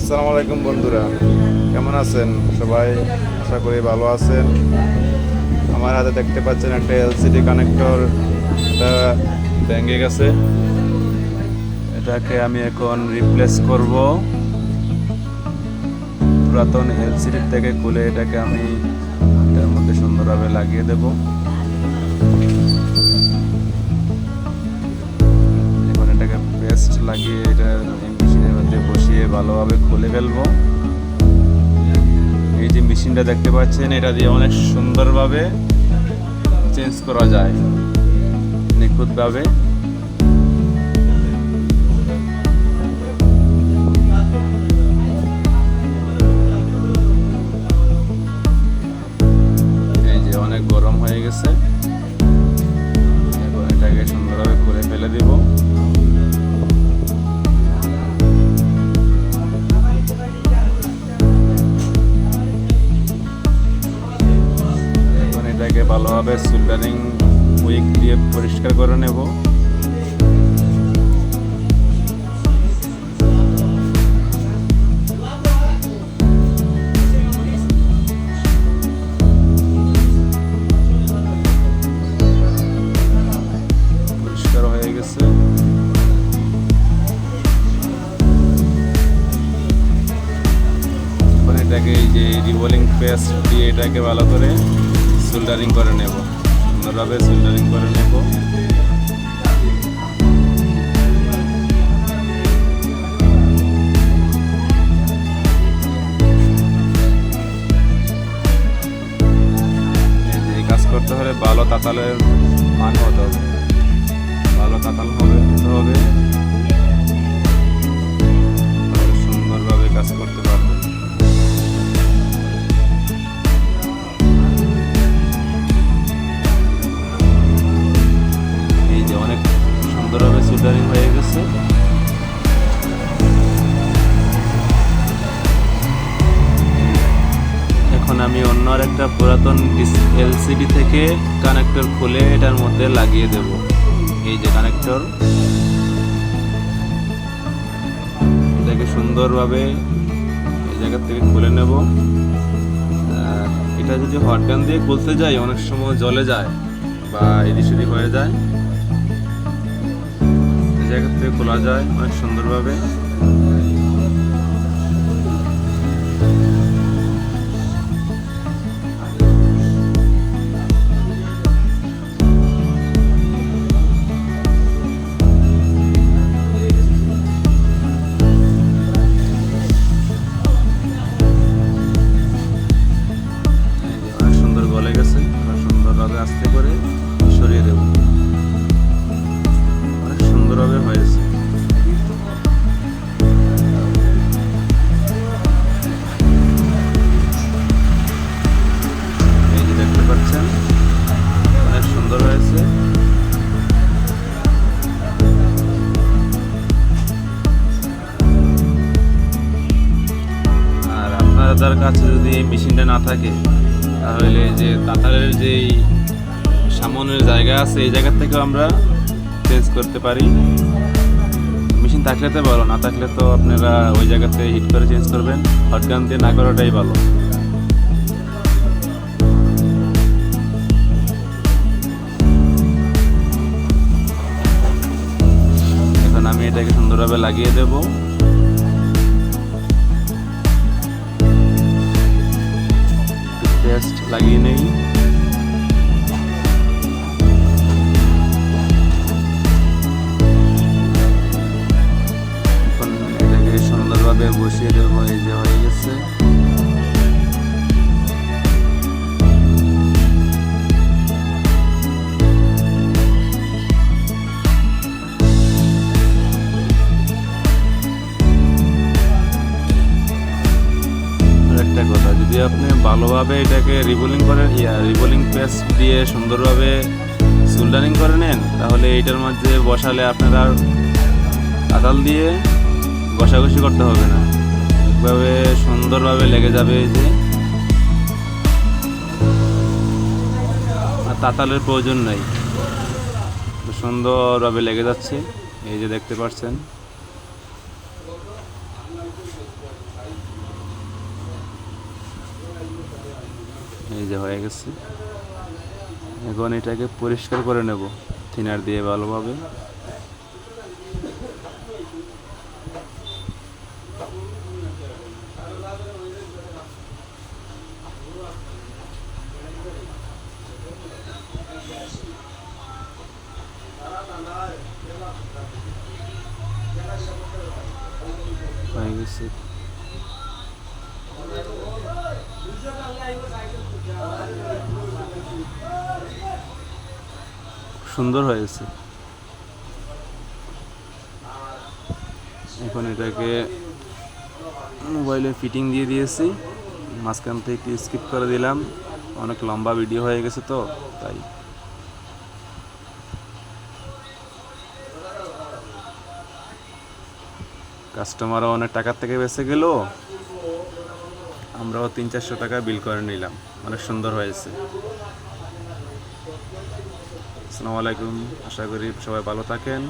আসসালামু আলাইকুম বন্ধুরা, কেমন আছেন সবাই? আশা করি ভালো আছেন। আমার হাতে দেখতে পাচ্ছেন একটা এলসিডি কানেক্টর, এটা ভেঙে গেছে। এটাকে আমি এখন রিপ্লেস করব। পুরাতন এলসিডি থেকে খুলে এটাকে আমি এটার মধ্যে সুন্দরভাবে লাগিয়ে দেব। এখন এটাকে পেস্ট লাগিয়ে এটা মেশিনের মধ্যে বসিয়ে ভালোভাবে খুলে ফেলবো। এই যে মেশিনটা দেখতে পাচ্ছেন, এটা দিয়ে অনেক সুন্দরভাবে চেঞ্জ করা যায়, নিখুঁতভাবে। এই যে অনেক গরম হয়ে গেছে, এখন এটাকে সুন্দরভাবে খুলে ফেলে দিব। এটাকে ভালোভাবে সোল্ডারিং উইক দিয়ে পরিষ্কার করে নেব। পরিষ্কার হয়ে গেছে। এখন এটাকে এই যে রিভলিং পেস্ট দিয়ে এটাকে ভালো করে সোল্ডারিং করে নেব, সুন্দরভাবে সোল্ডারিং করে নেব। এই কাজ করতে হলে ভালো তাতালের মান হতে হবে, ভালো তাতাল হতে হবে, সুন্দরভাবে কাজ করতে পারবে। অনেক সুন্দরভাবে সোল্ডারিং হয়ে গেছে। এখন আমি অন্য আরেকটা পুরাতন এলসিডি থেকে কানেক্টর খুলে এটার মধ্যে লাগিয়ে দেব। এই যে কানেক্টর, এটাকে সুন্দরভাবে এই জায়গা থেকে খুলে নেব। এটা যদি হট গান দিয়ে খুলতে যাই অনেক সময় জ্বলে যায় বা এদিক সেদিক হয়ে যায়। জায়গা থেকে খোলা যায় অনেক সুন্দরভাবে। অনেক সুন্দর গলে গেছে, অনেক সুন্দরভাবে আস্তে করে সরিয়ে দেব। সুন্দরভাবে হয়েছে। এই যে দেখতে পাচ্ছেন অনেক সুন্দর হয়েছে। আর আপনাদের কাছে যদি এই মেশিনটা না থাকে তাহলে যে তাতালের যেই সামনের জায়গা আছে এই জায়গা থেকেও আমরা চেঞ্জ করতে পারি। মেশিন থাকলে তো ভালো, না থাকলে তো আপনারা ওই জায়গাতে হিট করে চেঞ্জ করবেন। হটগান দিয়ে না করাটাই ভালো। এখন আমি এটাকে সুন্দরভাবে লাগিয়ে দেব। পেস্ট লাগিয়ে নেই। সুন্দরভাবে বসিয়ে দেবো। এই যে হয়ে গেছে। একটা কথা, যদি আপনি ভালোভাবে এটাকে রিভলিং করেন, রিভলিং পেস্ট দিয়ে সুন্দরভাবে সোল্ডারিং করে নেন, তাহলে এইটার মধ্যে বসালে আপনারা তাতাল দিয়ে ঘষাঘষি করতে হবে না, একভাবে সুন্দরভাবে লেগে যাবে। এই যে তাতালের প্রয়োজন নাই, সুন্দরভাবে লেগে যাচ্ছে। এই যে দেখতে পাচ্ছেন। এই যে হয়ে গেছে। এখন এটাকে পরিষ্কার করে নেব থিনার দিয়ে ভালোভাবে। হয়ে গেছে। সুন্দর হয়েছে। এখন এটাকে মোবাইলে ফিটিং দিয়ে দিয়েছি, মাঝখান থেকে একটু স্কিপ করে দিলাম, অনেক লম্বা ভিডিও হয়ে গেছে তো তাই। কাস্টমারও অনেক টাকার থেকে বেঁচে গেল, আমরাও 300-400 টাকা বিল করে নিলাম। অনেক সুন্দর হয়েছে। আসসালামু আলাইকুম, আশা করি সবাই ভালো থাকেন।